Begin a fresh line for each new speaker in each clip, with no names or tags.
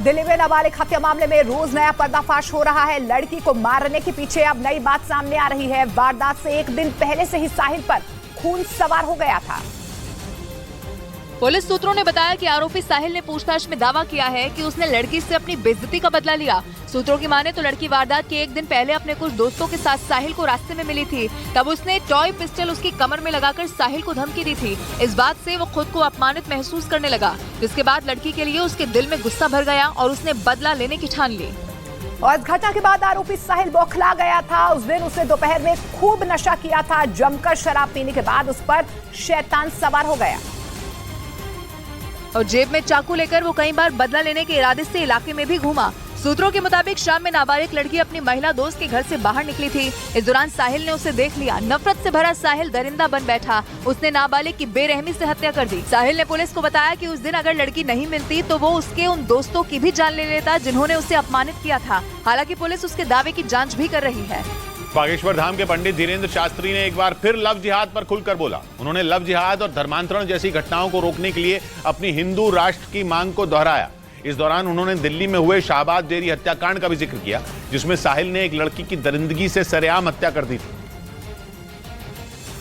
दिल्ली में नाबालिग हत्या मामले में रोज नया पर्दाफाश हो रहा है। लड़की को मारने के पीछे अब नई बात सामने आ रही है। वारदात से एक दिन पहले से ही साहिल पर खून सवार हो गया था।
पुलिस सूत्रों ने बताया कि आरोपी साहिल ने पूछताछ में दावा किया है कि उसने लड़की से अपनी बेइज्जती का बदला लिया। सूत्रों की माने तो लड़की वारदात के एक दिन पहले अपने कुछ दोस्तों के साथ साहिल को रास्ते में मिली थी। तब उसने टॉय पिस्टल उसकी कमर में लगाकर साहिल को धमकी दी थी। इस बात से वो खुद को अपमानित महसूस करने लगा, जिसके बाद लड़की के लिए उसके दिल में गुस्सा भर गया और उसने बदला लेने की ठान ली।
और इस घटना के बाद आरोपी साहिल बौखला गया था। उस दिन उसने दोपहर में खूब नशा किया था। जमकर शराब पीने के बाद उस पर शैतान सवार हो गया
और जेब में चाकू लेकर वो कई बार बदला लेने के इरादे से इलाके में भी घूमा। सूत्रों के मुताबिक शाम में नाबालिग लड़की अपनी महिला दोस्त के घर से बाहर निकली थी। इस दौरान साहिल ने उसे देख लिया। नफरत से भरा साहिल दरिंदा बन बैठा। उसने नाबालिग की बेरहमी से हत्या कर दी। साहिल ने पुलिस को बताया कि उस दिन अगर लड़की नहीं मिलती तो वो उसके उन दोस्तों की भी जान ले लेता जिन्होंने उसे अपमानित किया था। हालांकि पुलिस उसके दावे की जाँच भी कर रही है।
बागेश्वर धाम के पंडित धीरेन्द्र शास्त्री ने एक बार फिर लव जिहाद पर खुलकर बोला। उन्होंने लव जिहाद और धर्मांतरण जैसी घटनाओं को रोकने के लिए अपनी हिंदू राष्ट्र की मांग को दोहराया। इस दौरान उन्होंने दिल्ली में हुए शाहबाद डेयरी हत्याकांड का भी जिक्र किया, जिसमें साहिल ने एक लड़की की दरिंदगी से सरेआम हत्या कर दी थी।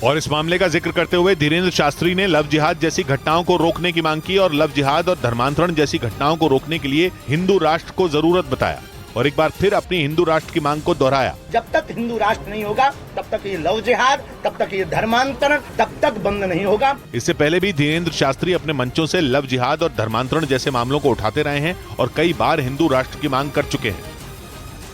और इस मामले का जिक्र करते हुए धीरेन्द्र शास्त्री ने लव जिहाद जैसी घटनाओं को रोकने की मांग की और लव जिहाद और धर्मांतरण जैसी घटनाओं को रोकने के लिए हिंदू राष्ट्र को जरूरत बताया और एक बार फिर अपनी हिंदू राष्ट्र की मांग को दोहराया।
जब तक हिंदू राष्ट्र नहीं होगा तब तक ये लव जिहाद, तब तक ये धर्मांतरण तब तक बंद नहीं होगा।
इससे पहले भी धीरेन्द्र शास्त्री अपने मंचों से लव जिहाद और धर्मांतरण जैसे मामलों को उठाते रहे हैं और कई बार हिंदू राष्ट्र की मांग कर चुके हैं।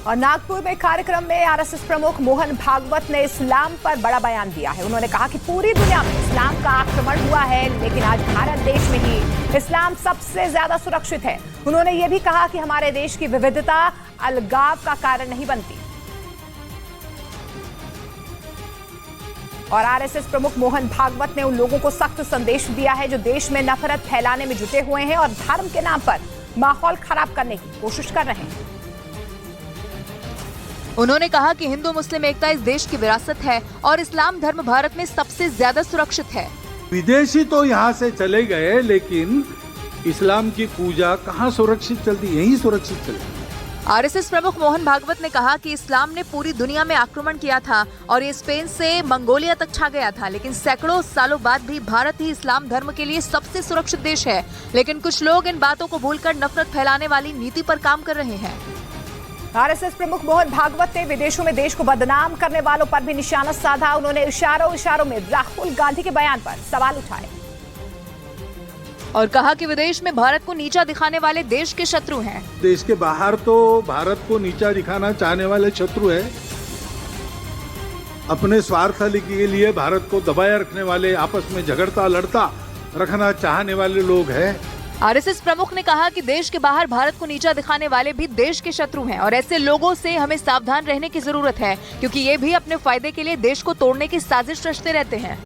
और नागपुर में कार्यक्रम में आरएसएस प्रमुख मोहन भागवत ने इस्लाम पर बड़ा बयान दिया है। उन्होंने कहा कि पूरी दुनिया में इस्लाम का आक्रमण हुआ है, लेकिन आज भारत देश में ही इस्लाम सबसे ज्यादा सुरक्षित है। उन्होंने ये भी कहा कि हमारे देश की विविधता अलगाव का कारण नहीं बनती। और आरएसएस प्रमुख मोहन भागवत ने उन लोगों को सख्त संदेश दिया है जो देश में नफरत फैलाने में जुटे हुए हैं और धर्म के नाम पर माहौल खराब करने की कोशिश कर रहे हैं।
उन्होंने कहा कि हिंदू मुस्लिम एकता इस देश की विरासत है और इस्लाम धर्म भारत में सबसे ज्यादा सुरक्षित है।
विदेशी तो यहाँ से चले गए, लेकिन इस्लाम की पूजा कहाँ सुरक्षित चलती, यही सुरक्षित चलती।
आरएसएस प्रमुख मोहन भागवत ने कहा कि इस्लाम ने पूरी दुनिया में आक्रमण किया था और ये स्पेन से मंगोलिया तक छा गया था, लेकिन सैकड़ों सालों बाद भी भारत ही इस्लाम धर्म के लिए सबसे सुरक्षित देश है। लेकिन कुछ लोग इन बातों को भूलकर नफरत फैलाने वाली नीति पर काम कर रहे हैं।
आरएसएस प्रमुख मोहन भागवत ने विदेशों में देश को बदनाम करने वालों पर भी निशाना साधा। उन्होंने इशारों में राहुल गांधी के बयान पर सवाल उठाए
और कहा कि विदेश में भारत को नीचा दिखाने वाले देश के शत्रु हैं।
देश के बाहर तो भारत को नीचा दिखाना चाहने वाले शत्रु है। अपने स्वार्थ के लिए भारत को दबाए रखने वाले, आपस में झगड़ता लड़ता रखना चाहने वाले लोग हैं।
आरएसएस प्रमुख ने कहा कि देश के बाहर भारत को नीचा दिखाने वाले भी देश के शत्रु हैं और ऐसे लोगों से हमें सावधान रहने की जरूरत है, क्योंकि ये भी अपने फायदे के लिए देश को तोड़ने की साजिश रचते रहते हैं।